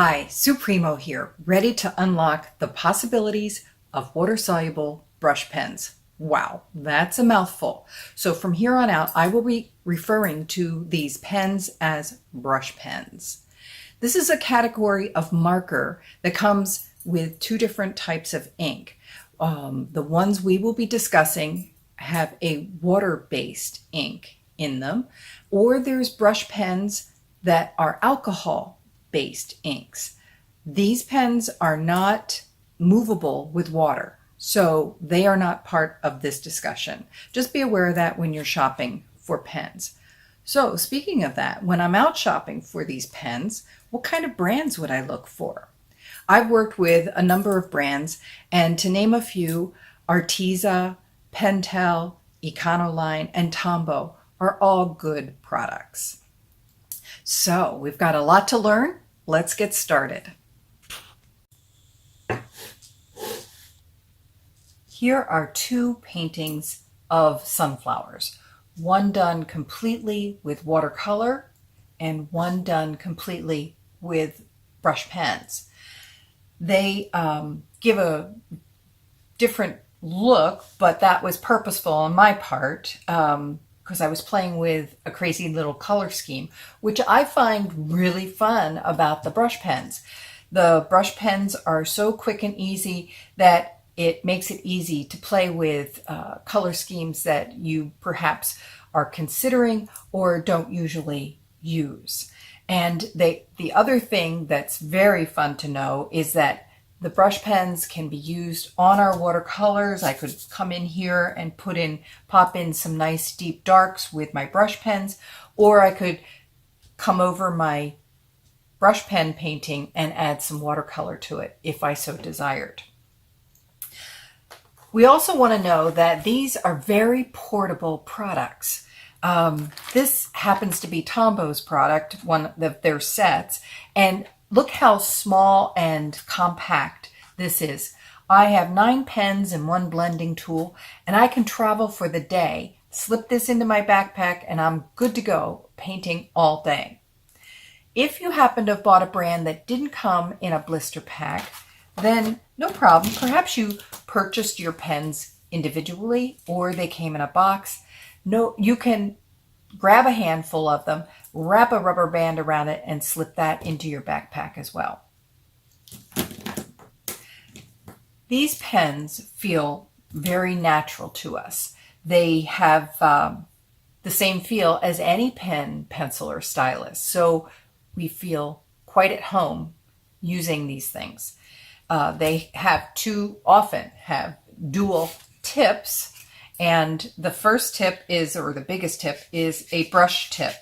Hi, Sue Primeau here, ready to unlock the possibilities of water-soluble brush pens. Wow, that's a mouthful. So from here on out, I will be referring to these pens as brush pens. This is a category of marker that comes with two different types of ink. The ones we will be discussing have a water-based ink in them, or there's brush pens that are alcohol-based inks. These pens are not movable with water, so they are not part of this discussion. Just be aware of that when you're shopping for pens. So speaking of that, when I'm out shopping for these pens, what kind of brands would I look for? I've worked with a number of brands, and to name a few, Arteza, Pentel, Econoline, and Tombow are all good products. So we've got a lot to learn. Let's get started. Here are two paintings of sunflowers. One done completely with watercolor and one done completely with brush pens. They give a different look, but that was purposeful on my part because I was playing with a crazy little color scheme, which I find really fun about the brush pens. The brush pens are so quick and easy that it makes it easy to play with color schemes that you perhaps are considering or don't usually use. And the other thing that's very fun to know is that the brush pens can be used on our watercolors. I could come in here and pop in some nice deep darks with my brush pens, or I could come over my brush pen painting and add some watercolor to it if I so desired. We also want to know that these are very portable products. This happens to be Tombow's product, one of their sets, and look how small and compact this is. I have 9 pens and 1 blending tool, and I can travel for the day, slip this into my backpack, and I'm good to go painting all day. If you happen to have bought a brand that didn't come in a blister pack, then no problem. Perhaps you purchased your pens individually or they came in a box. No, you can grab a handful of them, wrap a rubber band around it, and slip that into your backpack as well. These pens feel very natural to us. They have the same feel as any pen, pencil, or stylus, so we feel quite at home using these things. They often have dual tips, and the first tip is, or the biggest tip, is a brush tip.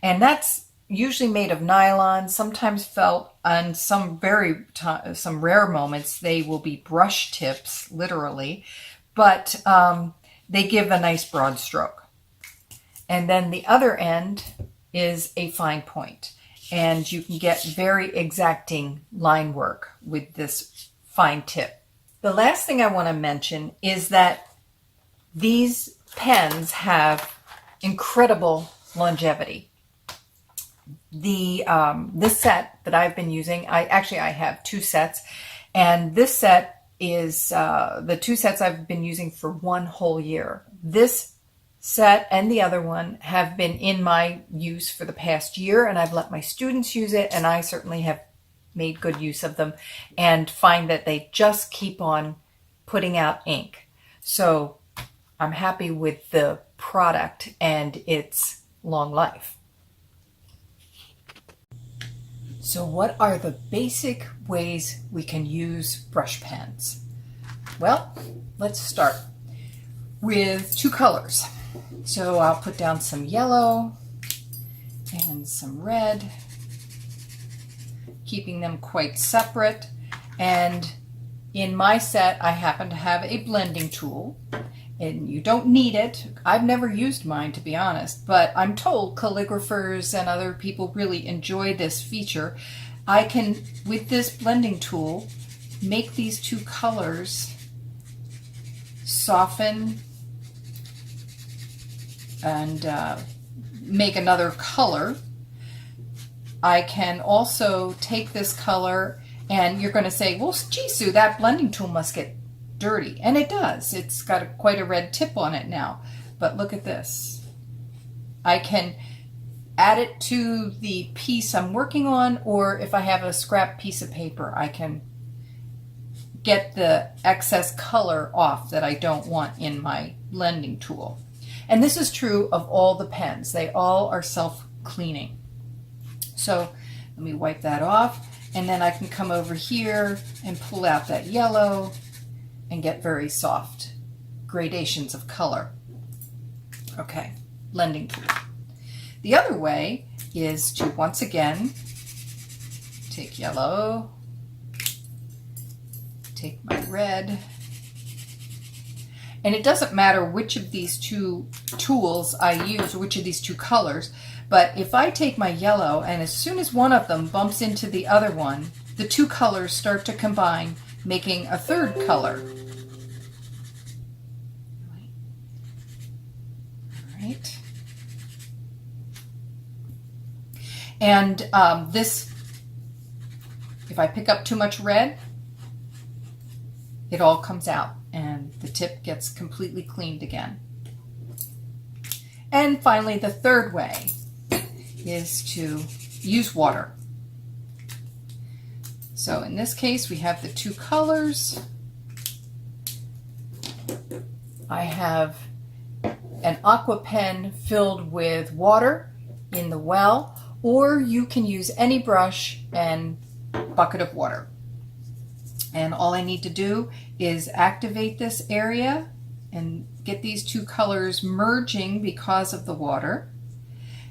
And that's usually made of nylon, sometimes felt, and some rare moments they will be brush tips, literally, but they give a nice broad stroke. And then the other end is a fine point. And you can get very exacting line work with this fine tip. The last thing I want to mention is that these pens have incredible longevity. This set that I've been using, I have 2 sets, and this set is the 2 sets I've been using for 1 whole year. This set and the other one have been in my use for the past year, and I've let my students use it, and I certainly have made good use of them and find that they just keep on putting out ink. So I'm happy with the product and its long life. So what are the basic ways we can use brush pens? Well, let's start with 2 colors. So I'll put down some yellow and some red, keeping them quite separate. And in my set, I happen to have a blending tool, and you don't need it. I've never used mine, to be honest, but I'm told calligraphers and other people really enjoy this feature. I can, with this blending tool, make these 2 colors soften and make another color I can also take this color, and you're going to say, well, gee, Sue, that blending tool must get dirty. And it does. It's got quite a red tip on it now. But look at this. I can add it to the piece I'm working on, or if I have a scrap piece of paper, I can get the excess color off that I don't want in my blending tool. And this is true of all the pens. They all are self-cleaning. So let me wipe that off, and then I can come over here and pull out that yellow and get very soft gradations of color. Okay, blending tool. The other way is to once again take yellow, take my red, and it doesn't matter which of these two tools I use or which of these two colors, but if I take my yellow and as soon as one of them bumps into the other one, the two colors start to combine, making a third color. All right. And this, if I pick up too much red, it all comes out and the tip gets completely cleaned again. And finally, the third way is to use water. So in this case, we have the two colors. I have an aqua pen filled with water in the well, or you can use any brush and bucket of water. And all I need to do is activate this area and get these two colors merging because of the water.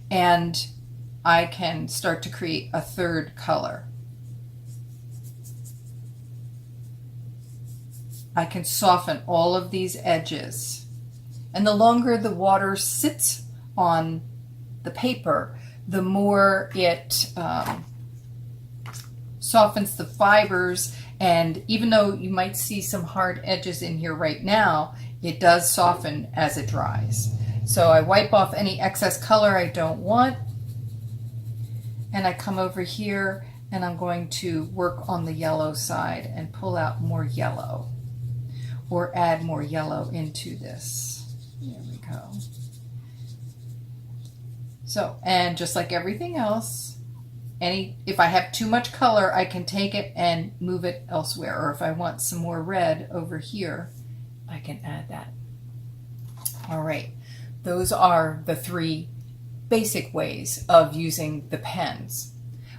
And I can start to create a third color. I can soften all of these edges. And the longer the water sits on the paper, the more it softens the fibers. And even though you might see some hard edges in here right now, it does soften as it dries. So I wipe off any excess color I don't want. And I come over here and I'm going to work on the yellow side and pull out more yellow or add more yellow into this. There we go. So, and just like everything else, if I have too much color, I can take it and move it elsewhere. Or if I want some more red over here, I can add that. All right, those are the three basic ways of using the pens.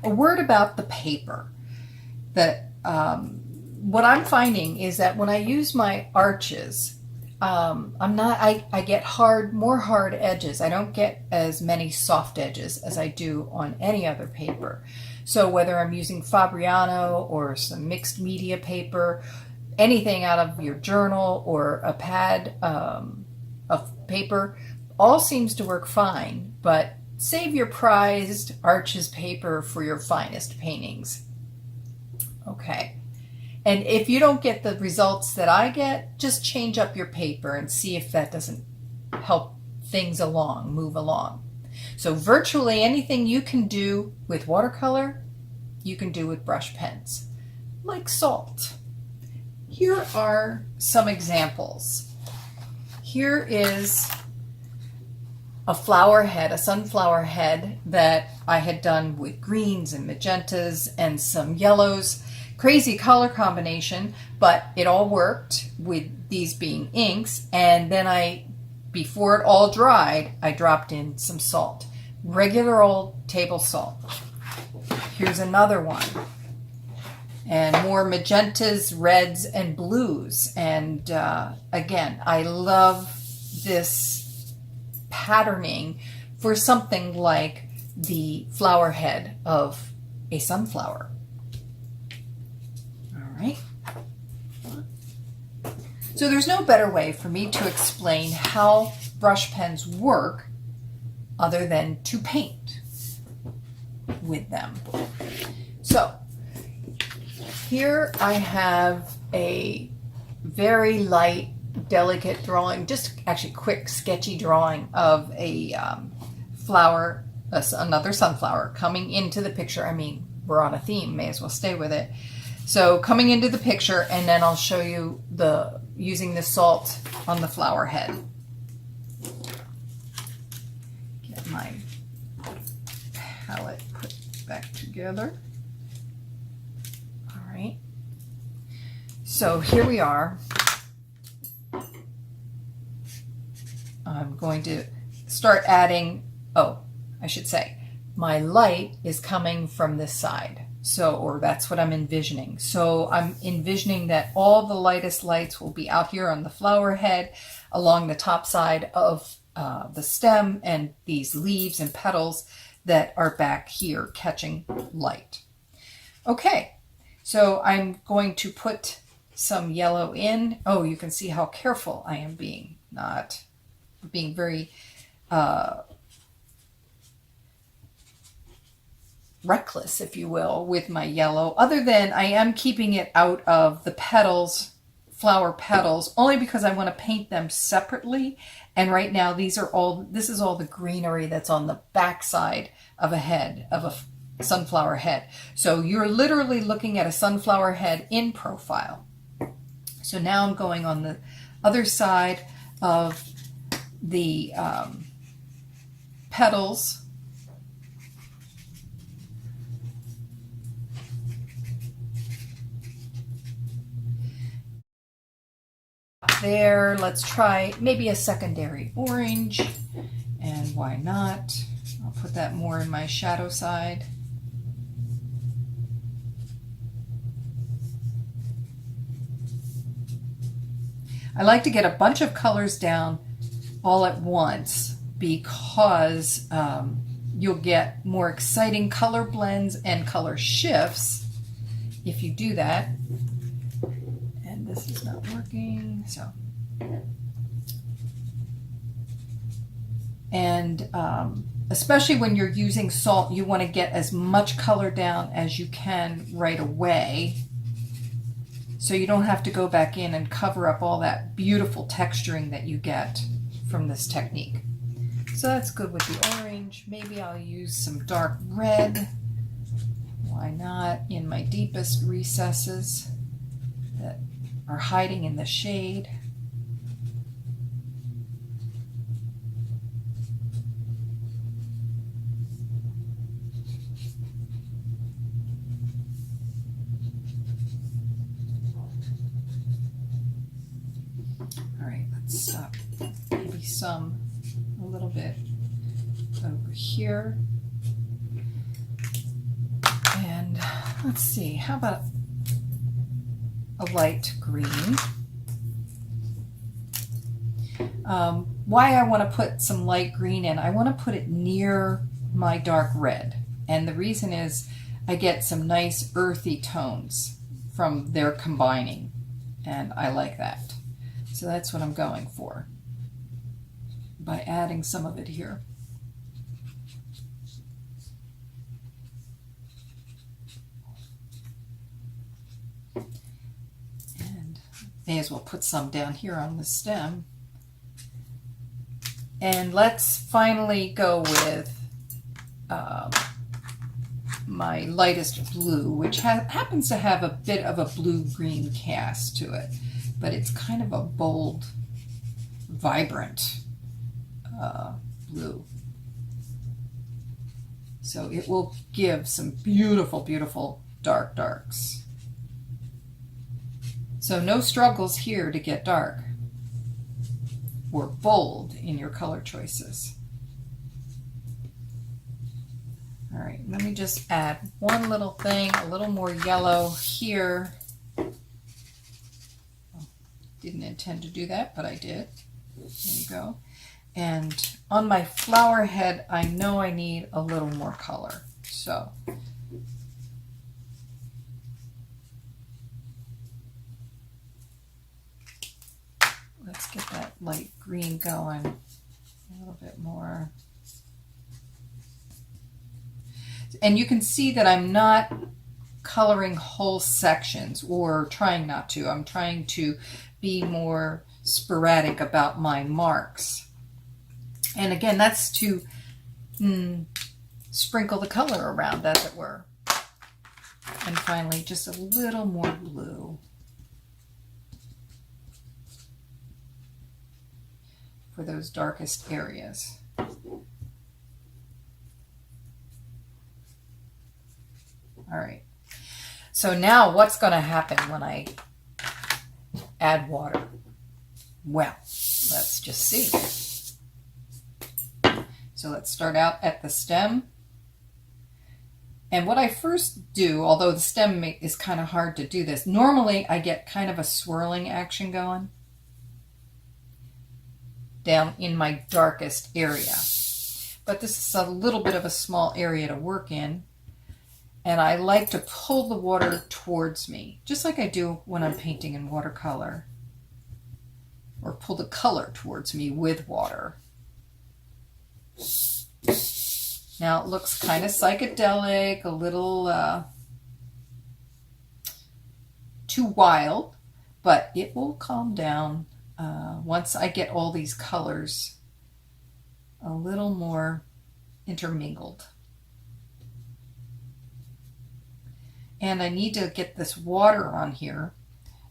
A word about the paper. What I'm finding is that when I use my arches, I get more hard edges. I don't get as many soft edges as I do on any other paper. So whether I'm using Fabriano or some mixed media paper, anything out of your journal or a pad of paper, all seems to work fine, but save your prized arches paper for your finest paintings. Okay. And if you don't get the results that I get, just change up your paper and see if that doesn't help things move along. So virtually anything you can do with watercolor, you can do with brush pens, like salt. Here are some examples. Here is a flower head, a sunflower head that I had done with greens and magentas and some yellows. Crazy color combination, but it all worked with these being inks. And then before it all dried, I dropped in some salt, regular old table salt. Here's another one, and more magentas, reds, and blues. And again, I love this patterning for something like the flower head of a sunflower. Right. So there's no better way for me to explain how brush pens work other than to paint with them. So here I have a very light, delicate drawing, just actually quick, sketchy drawing of a flower another sunflower coming into the picture. I mean, we're on a theme, may as well stay with it. So coming into the picture, and then I'll show you using the salt on the flower head. Get my palette put back together. All right. So here we are. I'm going to start adding, I should say, my light is coming from this side. So, or that's what I'm envisioning. So I'm envisioning that all the lightest lights will be out here on the flower head along the top side of the stem, and these leaves and petals that are back here catching light. Okay, so I'm going to put some yellow in. Oh, you can see how careful I am being, not being very reckless, if you will, with my yellow, other than I am keeping it out of the petals, flower petals, only because I want to paint them separately. And right now this is all the greenery that's on the back side of a head, of a sunflower head. So you're literally looking at a sunflower head in profile. So now I'm going on the other side of the petals. There, let's try maybe a secondary orange, and why not? I'll put that more in my shadow side. I like to get a bunch of colors down all at once because you'll get more exciting color blends and color shifts if you do that. And this is not working, so. And especially when you're using salt, you want to get as much color down as you can right away, so you don't have to go back in and cover up all that beautiful texturing that you get from this technique. So that's good with the orange. Maybe I'll use some dark red. Why not? In my deepest recesses that are hiding in the shade. All right, let's maybe a little bit over here. And let's see, how about a light green? Why I want to put some light green in, I want to put it near my dark red. And the reason is I get some nice earthy tones from their combining, and I like that. So that's what I'm going for by adding some of it here. And may as well put some down here on the stem. And let's finally go with my lightest blue, which happens to have a bit of a blue-green cast to it, but it's kind of a bold, vibrant blue. So it will give some beautiful, beautiful dark darks. So no struggles here to get dark or bold in your color choices. All right, let me just add one little thing, a little more yellow here. Didn't intend to do that, but I did. There you go. And on my flower head, I know I need a little more color. So let's get that light green going a little bit more. And you can see that I'm not coloring whole sections, or trying not to. I'm trying to be more sporadic about my marks. And again, that's to sprinkle the color around, as it were. And finally, just a little more blue for those darkest areas. All right. So now what's going to happen when I add water? Well, let's just see. So let's start out at the stem. And what I first do, although the stem is kind of hard to do this, normally I get kind of a swirling action going down in my darkest area. But this is a little bit of a small area to work in. And I like to pull the water towards me, just like I do when I'm painting in watercolor, or pull the color towards me with water. Now it looks kind of psychedelic, a little too wild, but it will calm down once I get all these colors a little more intermingled. And I need to get this water on here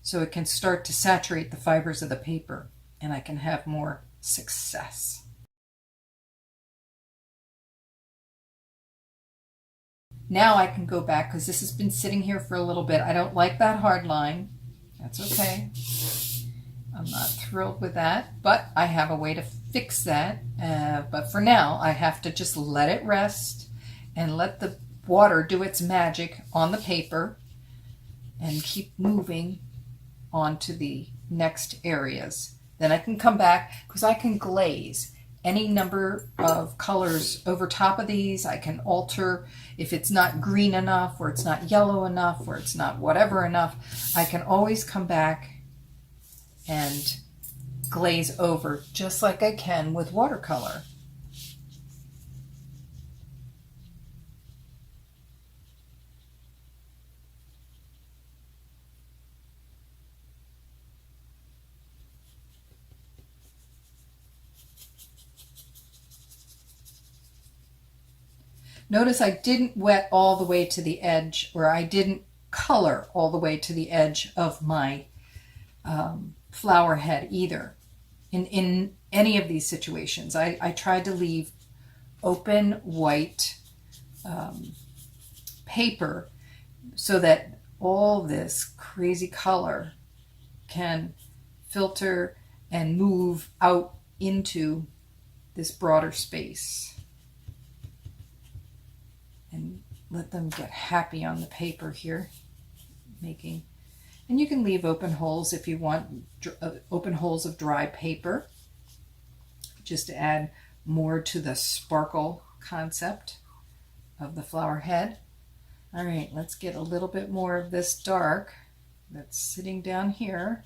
so it can start to saturate the fibers of the paper and I can have more success. Now I can go back, because this has been sitting here for a little bit. I don't like that hard line. That's okay. I'm not thrilled with that, but I have a way to fix that. But for now, I have to just let it rest and let the water do its magic on the paper and keep moving on to the next areas. Then I can come back, because I can glaze any number of colors over top of these. I can alter if it's not green enough, or it's not yellow enough, or it's not whatever enough. I can always come back and glaze over just like I can with watercolor. Notice I didn't wet all the way to the edge, or I didn't color all the way to the edge of my flower head either. In any of these situations, I tried to leave open white paper so that all this crazy color can filter and move out into this broader space. And let them get happy on the paper here, making, and you can leave open holes if you want, open holes of dry paper, just to add more to the sparkle concept of the flower head. All right, let's get a little bit more of this dark that's sitting down here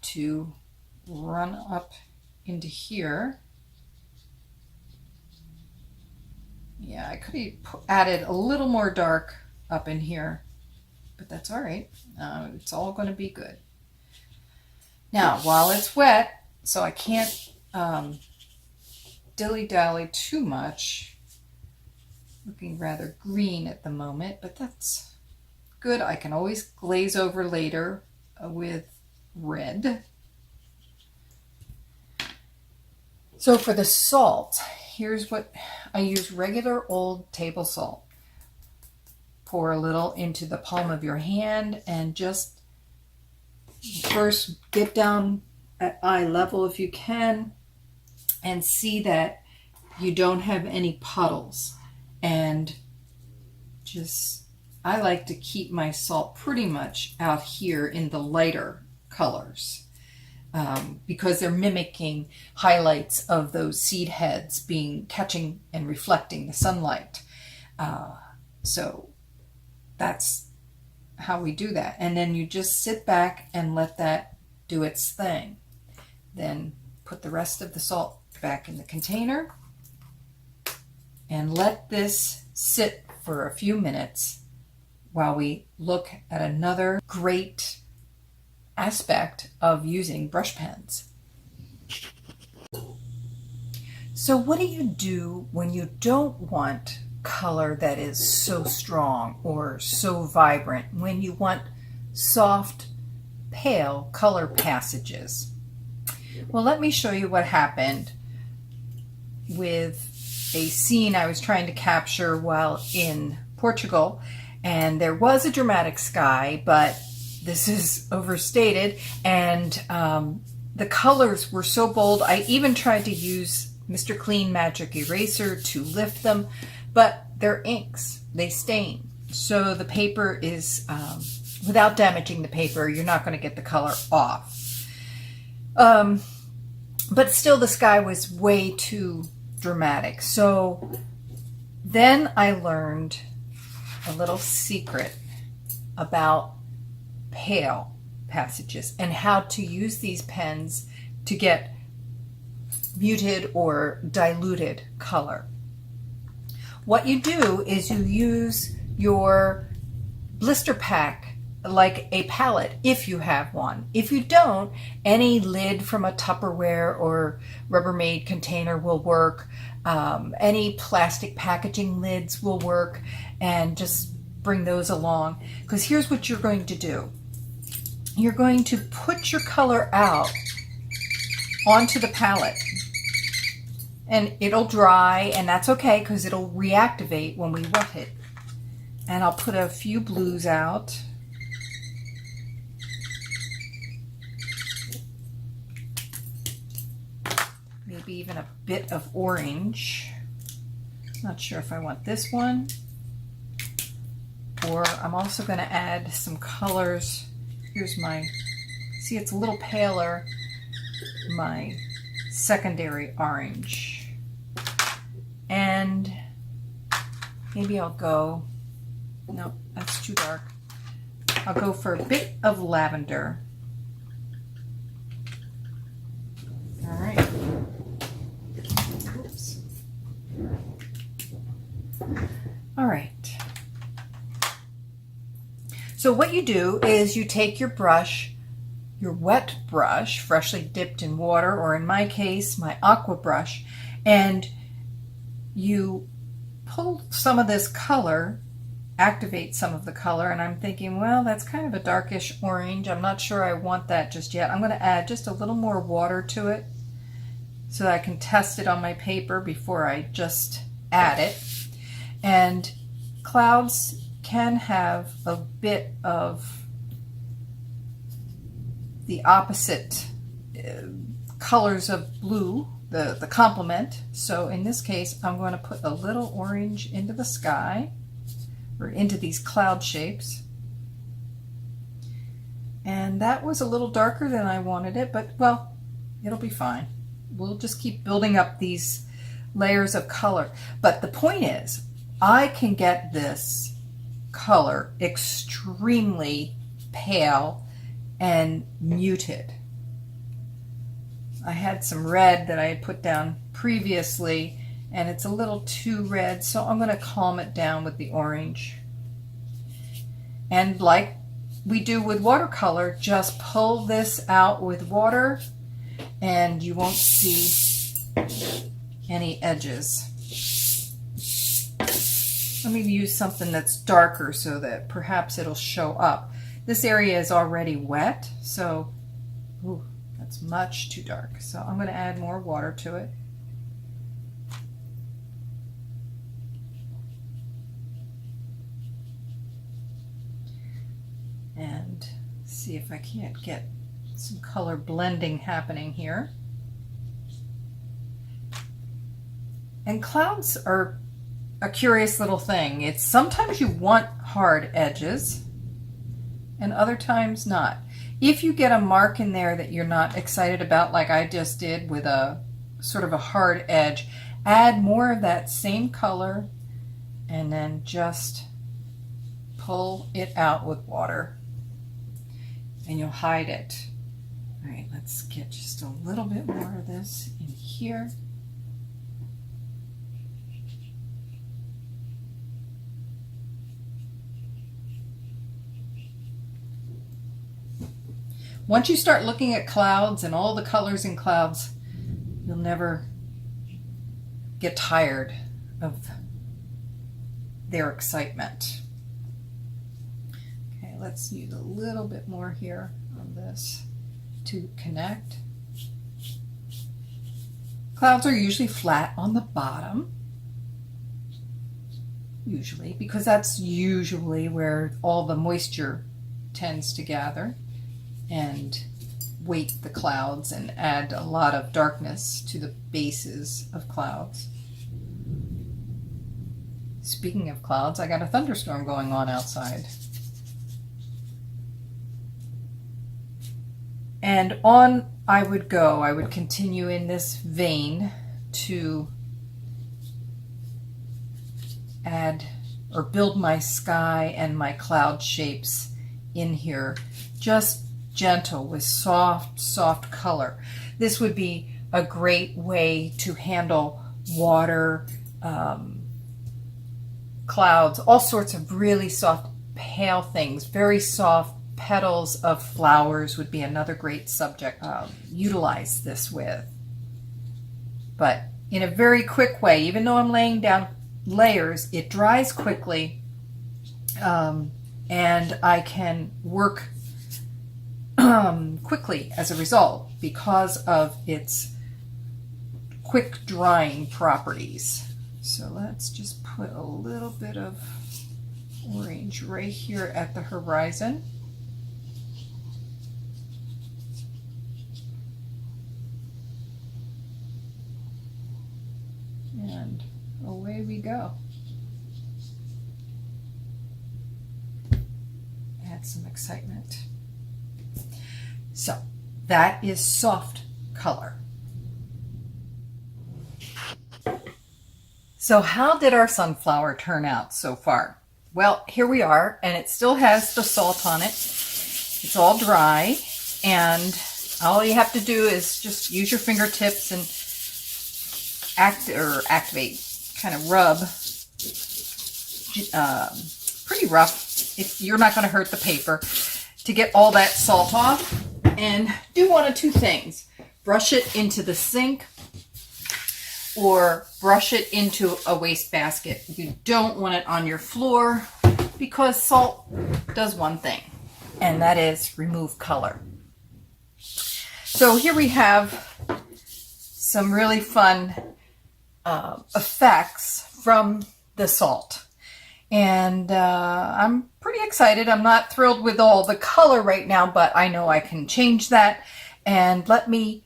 to run up into here. Yeah, I could have added a little more dark up in here, but that's all right. It's all going to be good. Now, while it's wet, so I can't dilly-dally too much, looking rather green at the moment, but that's good. I can always glaze over later with red. So for the salt, here's what I use: regular old table salt. Pour a little into the palm of your hand and just first get down at eye level if you can and see that you don't have any puddles. And just, I like to keep my salt pretty much out here in the lighter colors. Because they're mimicking highlights of those seed heads catching and reflecting the sunlight. So that's how we do that. And then you just sit back and let that do its thing. Then put the rest of the salt back in the container and let this sit for a few minutes while we look at another great aspect of using brush pens. So what do you do when you don't want color that is so strong or so vibrant, when you want soft, pale color passages? Well, let me show you what happened with a scene I was trying to capture while in Portugal. And there was a dramatic sky, but this is overstated, and the colors were so bold. I even tried to use Mr. Clean Magic Eraser to lift them, but they're inks. They stain. So the paper is, without damaging the paper, you're not going to get the color off. But still, the sky was way too dramatic. So then I learned a little secret about pale passages and how to use these pens to get muted or diluted color. What you do is you use your blister pack like a palette if you have one. If you don't, any lid from a Tupperware or Rubbermaid container will work. Any plastic packaging lids will work, and just bring those along, because here's what you're going to do. You're going to put your color out onto the palette, and it'll dry, and that's okay because it'll reactivate when we wet it. And I'll put a few blues out. Maybe even a bit of orange. Not sure if I want this one. Or I'm also going to add some colors. Here's my, see, it's a little paler, my secondary orange. And maybe I'll go, no, that's too dark. I'll go for a bit of lavender. All right. Oops. All right. So what you do is you take your brush, your wet brush, freshly dipped in water, or in my case, my aqua brush, and you pull some of this color, activate some of the color, and I'm thinking, well, that's kind of a darkish orange. I'm not sure I want that just yet. I'm going to add just a little more water to it so that I can test it on my paper before I just add it. And clouds can have a bit of the opposite colors of blue, the complement. So in this case, I'm going to put a little orange into the sky, or into these cloud shapes. And that was a little darker than I wanted it, but well, it'll be fine. We'll just keep building up these layers of color. But the point is, I can get this color extremely pale and muted. I had some red that I had put down previously, and it's a little too red, so I'm going to calm it down with the orange. And like we do with watercolor, just pull this out with water and you won't see any edges. Let me use something that's darker so that perhaps it'll show up. This area is already wet, so ooh, that's much too dark. So I'm going to add more water to it. And see if I can't get some color blending happening here. And clouds are a curious little thing. It's sometimes you want hard edges and other times not. If you get a mark in there that you're not excited about, like I just did with a sort of a hard edge, add more of that same color and then just pull it out with water and you'll hide it. All right, let's get just a little bit more of this in here. Once you start looking at clouds and all the colors in clouds, you'll never get tired of their excitement. Okay, let's use a little bit more here on this to connect. Clouds are usually flat on the bottom, usually, because that's usually where all the moisture tends to gather and weight the clouds and add a lot of darkness to the bases of clouds. Speaking of clouds, I got a thunderstorm going on outside. And on I would go. I would continue in this vein to add or build my sky and my cloud shapes in here, just gentle with soft color. This would be a great way to handle water, clouds, all sorts of really soft, pale things. Very soft petals of flowers would be another great subject utilize this with. But in a very quick way, even though I'm laying down layers, it dries quickly, and I can work quickly as a result because of its quick drying properties. So let's just put a little bit of orange right here at the horizon. And away we go. Add some excitement. So that is soft color. So how did our sunflower turn out so far? Well, here we are, and it still has the salt on it. It's all dry, and all you have to do is just use your fingertips and activate, kind of rub, pretty rough. You're not going to hurt the paper, to get all that salt off. And do one of two things: brush it into the sink or brush it into a wastebasket. You don't want it on your floor because salt does one thing, and that is remove color. So here we have some really fun effects from the salt. And I'm pretty excited. I'm not thrilled with all the color right now, but I know I can change that. And let me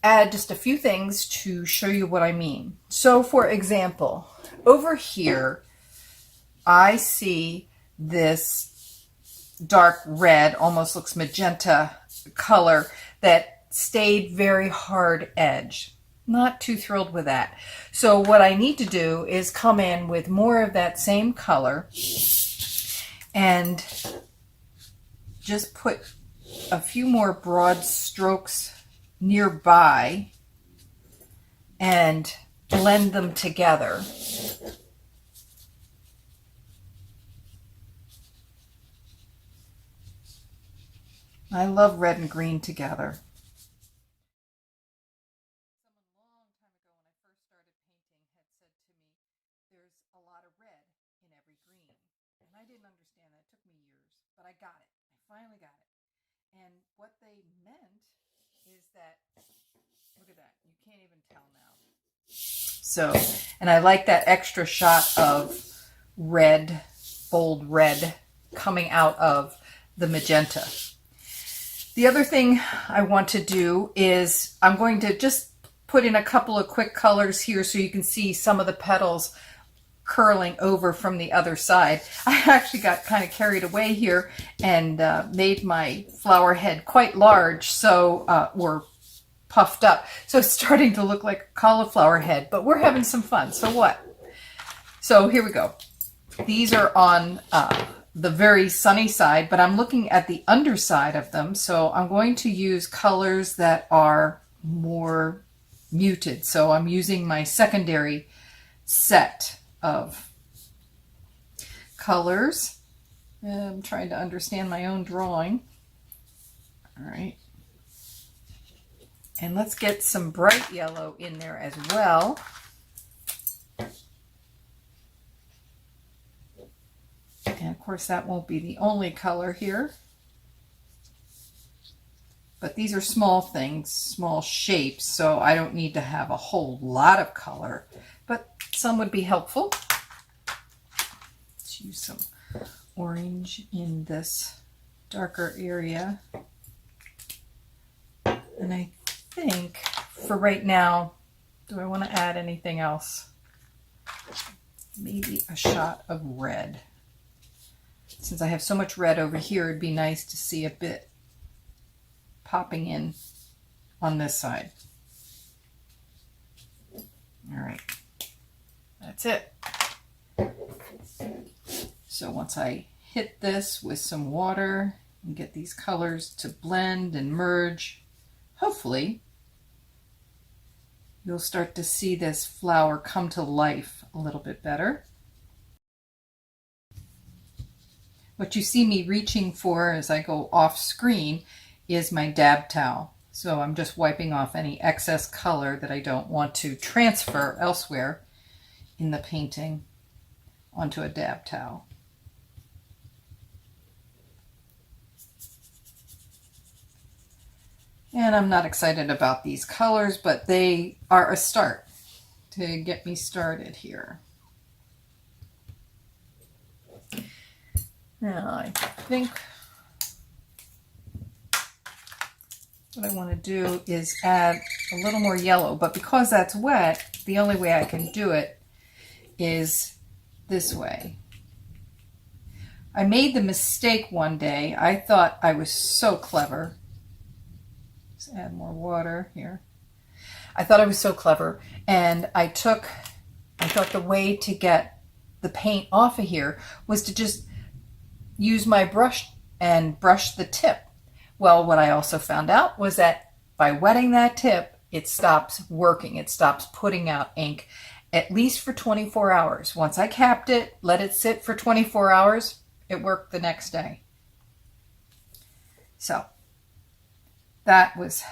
add just a few things to show you what I mean. So for example, over here, I see this dark red, almost looks magenta color that stayed very hard edge. Not too thrilled with that. So what I need to do is come in with more of that same color and just put a few more broad strokes nearby and blend them together. I love red and green together. I didn't understand that. It took me years, but I got it. I finally got it. And what they meant is that, look at that, you can't even tell now. So, and I like that extra shot of red, bold red coming out of the magenta. The other thing I want to do is I'm going to just put in a couple of quick colors here so you can see some of the petals curling over from the other side. I actually got kind of carried away here and made my flower head quite large, so or puffed up, so it's starting to look like a cauliflower head, but we're having some fun. So what? So here we go. These are on the very sunny side, but I'm looking at the underside of them, so I'm going to use colors that are more muted. So I'm using my secondary set of colors. I'm trying to understand my own drawing. All right. And let's get some bright yellow in there as well. course, that won't be the only color here. But these are small things, small shapes, so I don't need to have a whole lot of color, but some would be helpful. Let's use some orange in this darker area. And I think for right now, do I want to add anything else? Maybe a shot of red. Since I have so much red over here, it'd be nice to see a bit popping in on this side. All right, that's it. So once I hit this with some water and get these colors to blend and merge, hopefully you'll start to see this flower come to life a little bit better. What you see me reaching for as I go off screen is my dab towel. So I'm just wiping off any excess color that I don't want to transfer elsewhere in the painting onto a dab towel. And I'm not excited about these colors, but they are a start to get me started here. Now I think what I want to do is add a little more yellow, but because that's wet, the only way I can do it is this way. I made the mistake one day. I thought I was so clever. Let's add more water here. I thought I was so clever, and I thought the way to get the paint off of here was to just use my brush and brush the tip. Well, what I also found out was that by wetting that tip, it stops working. It stops putting out ink, at least for 24 hours. Once I capped it, let it sit for 24 hours, it worked the next day. So that was,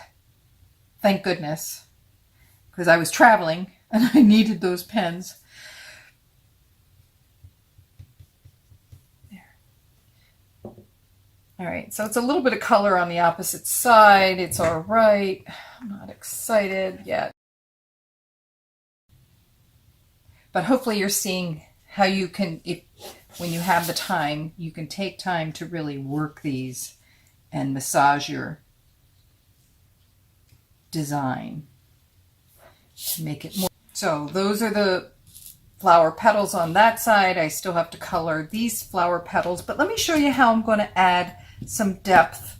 thank goodness, because I was traveling and I needed those pens. There. All right, so it's a little bit of color on the opposite side. It's all right. I'm not excited yet. But hopefully you're seeing how you can, when you have the time, you can take time to really work these and massage your design to make it more. So those are the flower petals on that side. I still have to color these flower petals, but let me show you how I'm going to add some depth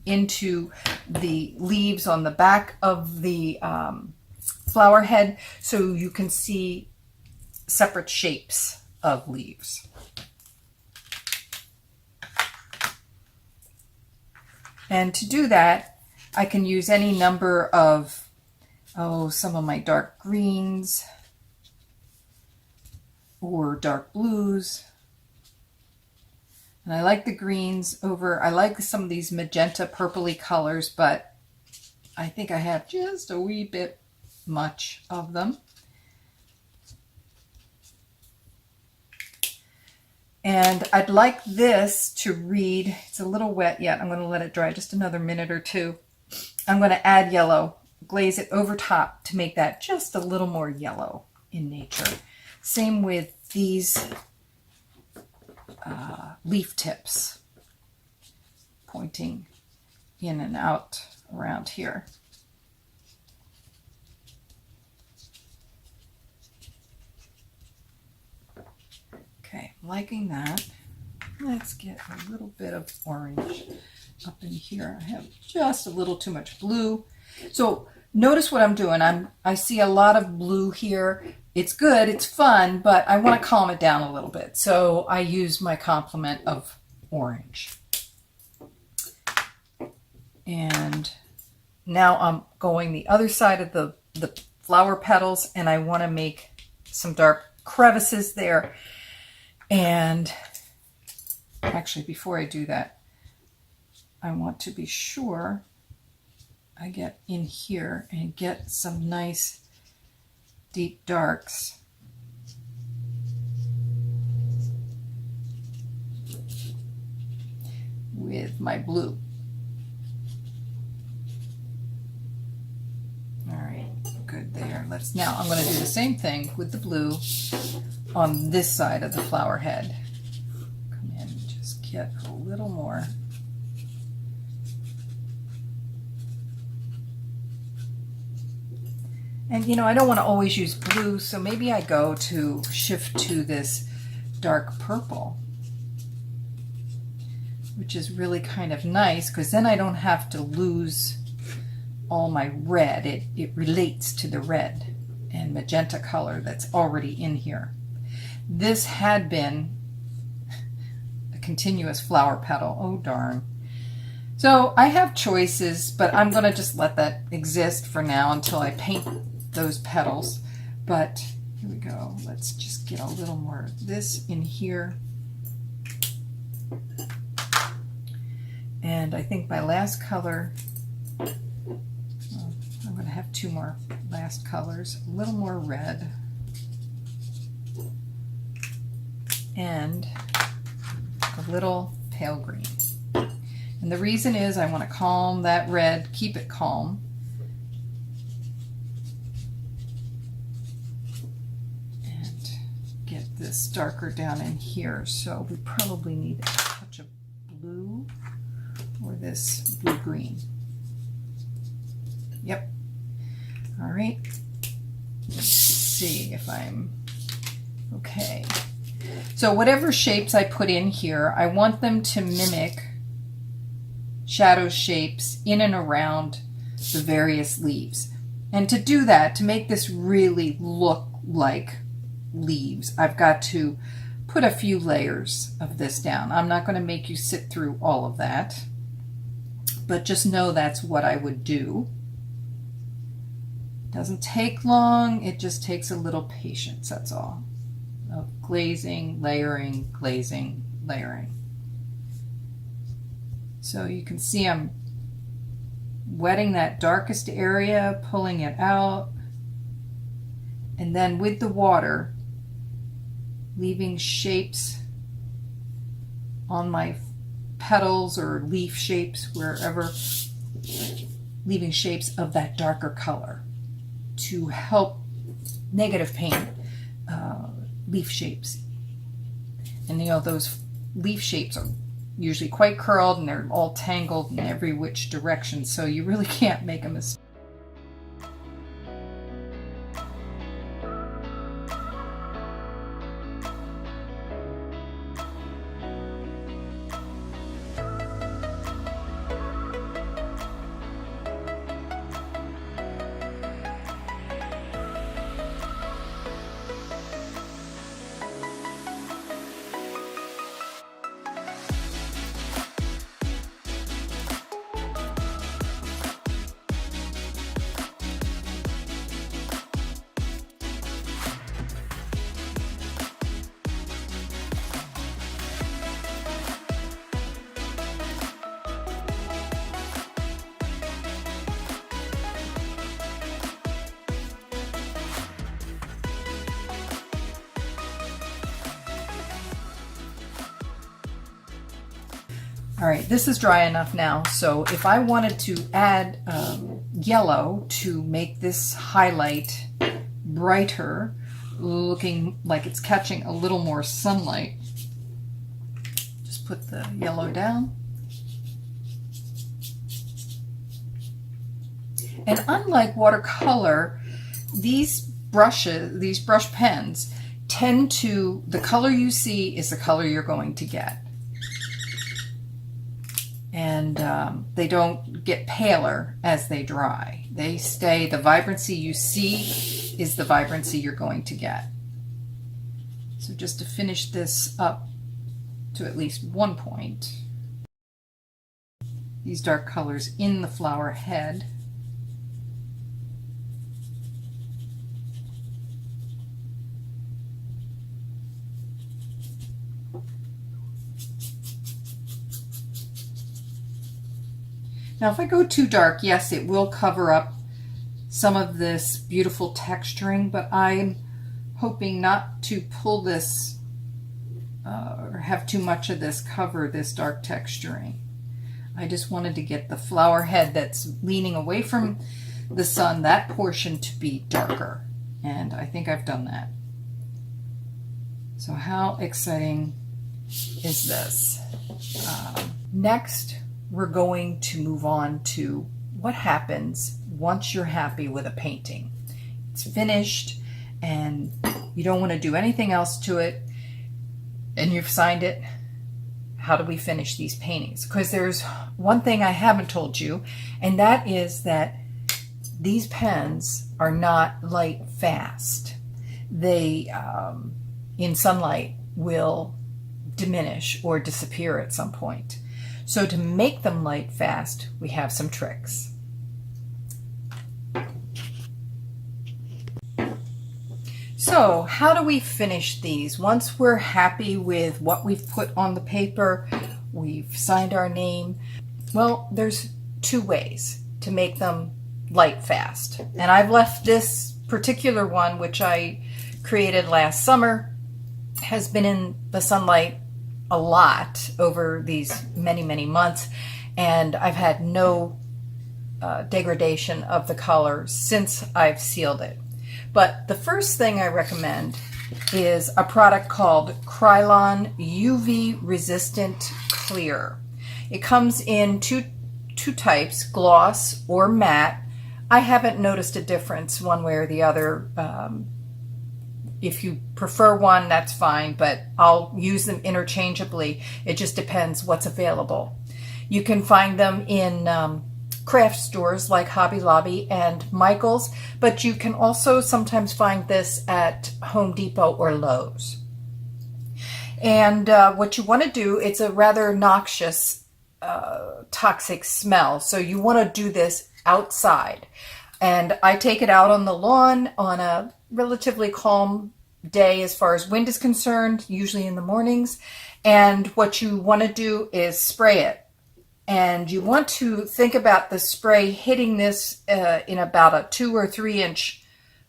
into the leaves on the back of the flower head so you can see separate shapes of leaves. And to do that, I can use any number of, some of my dark greens or dark blues. And I like the greens over, I like some of these magenta purpley colors, but I think I have just a wee bit much of them. And I'd like this to read, it's a little wet yet, I'm going to let it dry just another minute or two. I'm going to add yellow, glaze it over top to make that just a little more yellow in nature. Same with these leaf tips pointing in and out around here. Okay, I'm liking that. Let's get a little bit of orange up in here. I have just a little too much blue. So notice what I'm doing. I see a lot of blue here. It's good, it's fun, but I want to calm it down a little bit. So I use my complement of orange. And now I'm going the other side of the flower petals, and I want to make some dark crevices there. And actually, before I do that, I want to be sure I get in here and get some nice deep darks. with my blue. All right, good there. Now I'm going to do the same thing with the blue on this side of the flower head. Come in and just get a little more. And you know, I don't want to always use blue, so maybe I go to shift to this dark purple, which is really kind of nice because then I don't have to lose all my red. It relates to the red and magenta color that's already in here. This had been a continuous flower petal. Oh darn. So I have choices, but I'm going to just let that exist for now until I paint those petals. But here we go. Let's just get a little more of this in here. And I think my last color, well, I'm going to have two more last colors. A little more red. And a little pale green. And the reason is I want to calm that red, keep it calm. And get this darker down in here. So we probably need a touch of blue or this blue-green. Yep. All right. Let's see if I'm okay. So whatever shapes I put in here, I want them to mimic shadow shapes in and around the various leaves. And to do that, to make this really look like leaves, I've got to put a few layers of this down. I'm not going to make you sit through all of that, but just know that's what I would do. Doesn't take long, it just takes a little patience, that's all. Of glazing, layering, glazing, layering. So you can see I'm wetting that darkest area, pulling it out, and then with the water, leaving shapes on my petals or leaf shapes, wherever, leaving shapes of that darker color to help negative paint leaf shapes. And you know, those leaf shapes are usually quite curled and they're all tangled in every which direction, so you really can't make a mistake. All right, this is dry enough now, so if I wanted to add yellow to make this highlight brighter, looking like it's catching a little more sunlight, just put the yellow down. And unlike watercolor, these brush pens tend to, the color you see is the color you're going to get. And they don't get paler as they dry. They stay, the vibrancy you see is the vibrancy you're going to get. So just to finish this up to at least one point, these dark colors in the flower head. Now, if I go too dark, yes, it will cover up some of this beautiful texturing, but I'm hoping not to pull this or have too much of this cover this dark texturing. I just wanted to get the flower head that's leaning away from the sun, that portion, to be darker. And I think I've done that. So how exciting is this? Next, we're going to move on to what happens once you're happy with a painting. It's finished and you don't want to do anything else to it, and you've signed it. How do we finish these paintings? Because there's one thing I haven't told you, and that is that these pens are not light fast. They, in sunlight, will diminish or disappear at some point. So to make them light fast, we have some tricks. So how do we finish these? Once we're happy with what we've put on the paper, we've signed our name. Well, there's two ways to make them light fast. And I've left this particular one, which I created last summer, has been in the sunlight a lot over these many, many months. And I've had no degradation of the color since I've sealed it. But the first thing I recommend is a product called Krylon UV Resistant Clear. It comes in two types, gloss or matte. I haven't noticed a difference one way or the other. If you prefer one, that's fine, but I'll use them interchangeably. It just depends what's available. You can find them in craft stores like Hobby Lobby and Michael's, but you can also sometimes find this at Home Depot or Lowe's. And what you want to do, it's a rather noxious, toxic smell, so you want to do this outside. And I take it out on the lawn on a relatively calm day as far as wind is concerned, usually in the mornings. And what you want to do is spray it. And you want to think about the spray hitting this in about a 2 or 3 inch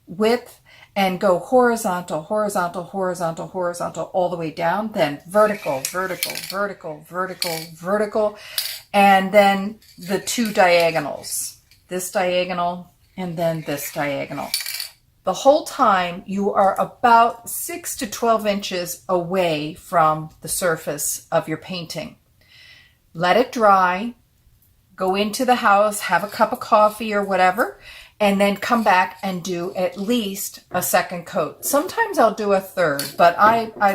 width, and go horizontal, horizontal, horizontal, horizontal, all the way down, then vertical, vertical, vertical, vertical, vertical, and then the 2 diagonals, this diagonal and then this diagonal. The whole time you are about 6 to 12 inches away from the surface of your painting. Let it dry, go into the house, have a cup of coffee or whatever, and then come back and do at least a second coat. Sometimes I'll do a third, but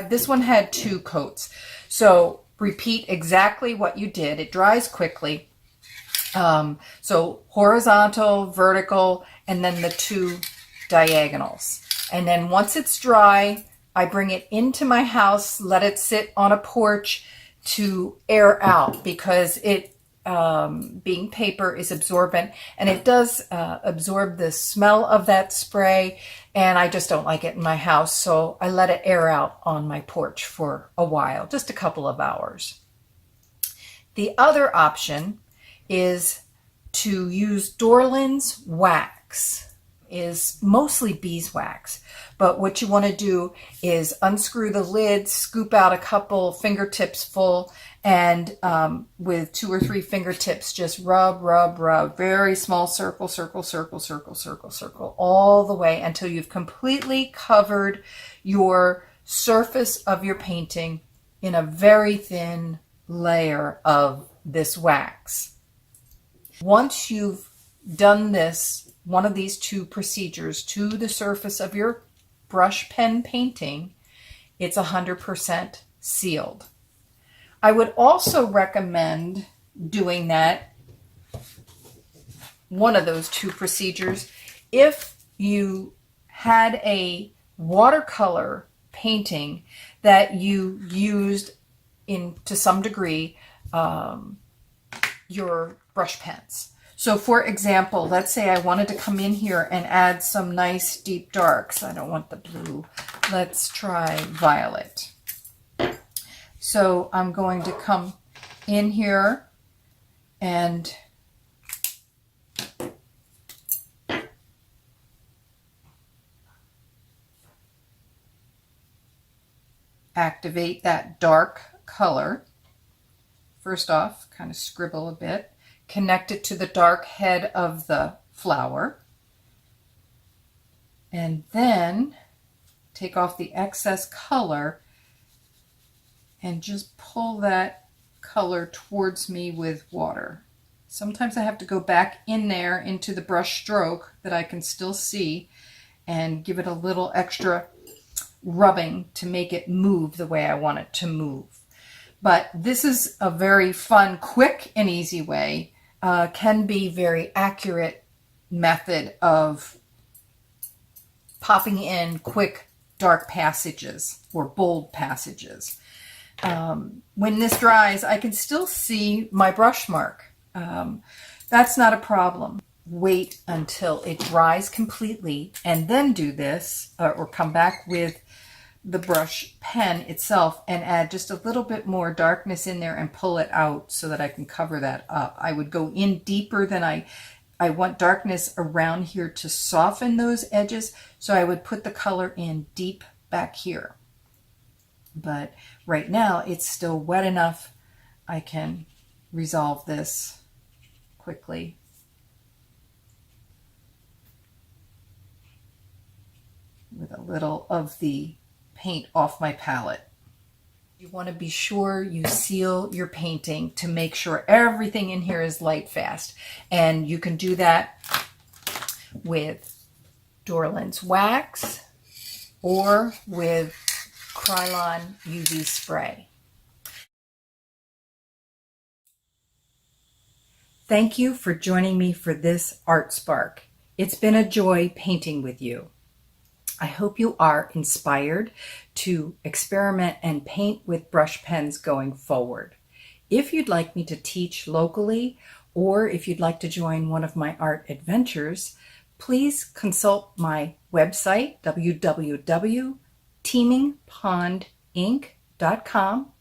this one had 2 coats. So repeat exactly what you did. It dries quickly. So horizontal, vertical, and then the 2 diagonals. And then once it's dry, I bring it into my house, let it sit on a porch to air out, because it, being paper, is absorbent, and it does absorb the smell of that spray, and I just don't like it in my house, so I let it air out on my porch for a while, just a couple of hours. The other option is to use Dorland's wax. Is mostly beeswax, but what you want to do is unscrew the lid, scoop out a couple fingertips full, and with 2 or 3 fingertips just rub, rub, rub, very small circle, circle, circle, circle, circle, circle, all the way until you've completely covered your surface of your painting in a very thin layer of this wax. Once you've done this, one of these 2 procedures to the surface of your brush pen painting, it's 100% sealed. I would also recommend doing that, one of those 2 procedures, if you had a watercolor painting that you used to some degree your brush pens. So for example, let's say I wanted to come in here and add some nice deep darks. I don't want the blue. Let's try violet. So I'm going to come in here and activate that dark color first off, kind of scribble a bit, connect it to the dark head of the flower, and then take off the excess color and just pull that color towards me with water. Sometimes I have to go back in there into the brush stroke that I can still see and give it a little extra rubbing to make it move the way I want it to move. But this is a very fun, quick, and easy way, can be very accurate method of popping in quick dark passages or bold passages. When this dries, I can still see my brush mark. That's not a problem. Wait until it dries completely and then do this, or come back with the brush pen itself and add just a little bit more darkness in there and pull it out so that I can cover that up. I would go in deeper than I want darkness around here to soften those edges, so I would put the color in deep back here. But right now it's still wet enough. I can resolve this quickly. With a little of the paint off my palette. You want to be sure you seal your painting to make sure everything in here is light fast. And you can do that with Dorland's wax or with Krylon UV spray. Thank you for joining me for this Art Spark. It's been a joy painting with you. I hope you are inspired to experiment and paint with brush pens going forward. If you'd like me to teach locally, or if you'd like to join one of my art adventures, please consult my website, www.teemingpondinc.com,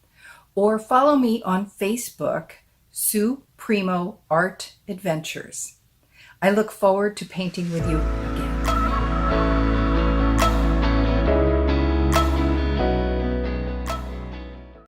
or follow me on Facebook, Sue Primeau Art Adventures. I look forward to painting with you again.